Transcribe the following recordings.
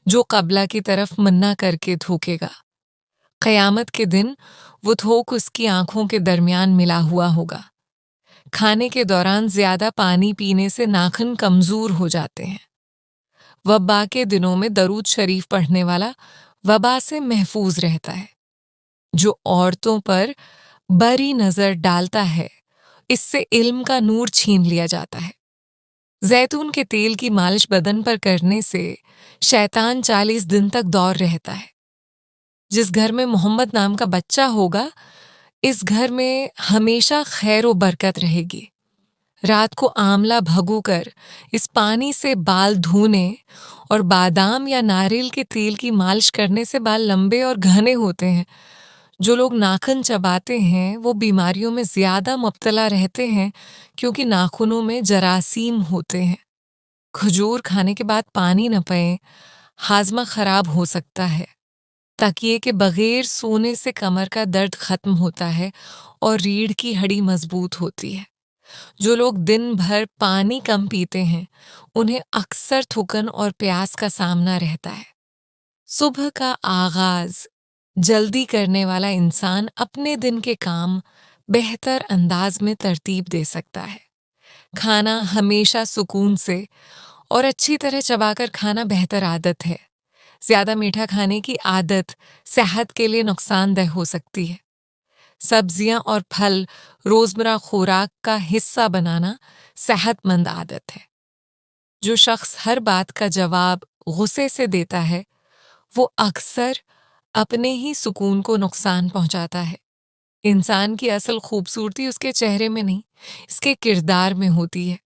जो क़ब्ला की तरफ मन्ना करके थूकेगा। क़यामत के दिन वो थोक उसकी आंखों के दरमियान मिला हुआ होगा। खाने के दौरान ज़्यादा पानी पीने से नाखून कमज़ोर हो जाते हैं। वबा के दिनों में दरूद शरीफ पढ़ने वाला वबा से महफूज रहता है। जो औरतों पर बरी नज़र डालता है, इससे इल्म का नूर छीन लिया जाता है। जैतून के तेल की मालिश बदन पर करने से शैतान 40 दिन तक दौर रहता है। जिस घर में मोहम्मद नाम का बच्चा होगा, इस घर में हमेशा खैर व बरकत रहेगी। रात को आंवला भगोकर इस पानी से बाल धोने और बादाम या नारियल के तेल की मालिश करने से बाल लंबे और घने होते हैं। जो लोग नाखून चबाते हैं वो बीमारियों में ज़्यादा मुब्तला रहते हैं क्योंकि नाखूनों में जरासीम होते हैं। खजूर खाने के बाद पानी न पिएं, हाजमा खराब हो सकता है। तकिए के बगैर सोने से कमर का दर्द खत्म होता है और रीढ़ की हड्डी मजबूत होती है। जो लोग दिन भर पानी कम पीते हैं, उन्हें अक्सर थुकन और प्यास का सामना रहता है। सुबह का आगाज जल्दी करने वाला इंसान अपने दिन के काम बेहतर अंदाज में तरतीब दे सकता है। खाना हमेशा सुकून से और अच्छी तरह चबाकर खाना बेहतर आदत है। ज़्यादा मीठा खाने की आदत सेहत के लिए नुकसानदेह हो सकती है। सब्जियां और फल रोज़मर्रा खुराक का हिस्सा बनाना सेहतमंद आदत है। जो शख्स हर बात का जवाब गुस्से से देता है, वो अक्सर अपने ही सुकून को नुकसान पहुंचाता है। इंसान की असल खूबसूरती उसके चेहरे में नहीं, इसके किरदार में होती है।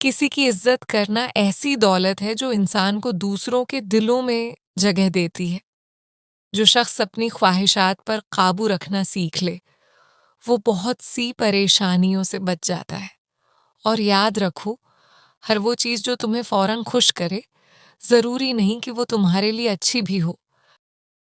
किसी की इज्जत करना ऐसी दौलत है जो इंसान को दूसरों के दिलों में जगह देती है। जो शख्स अपनी ख्वाहिशात पर काबू रखना सीख ले, वो बहुत सी परेशानियों से बच जाता है। और याद रखो, हर वो चीज़ जो तुम्हें फ़ौरन खुश करे, ज़रूरी नहीं कि वो तुम्हारे लिए अच्छी भी हो।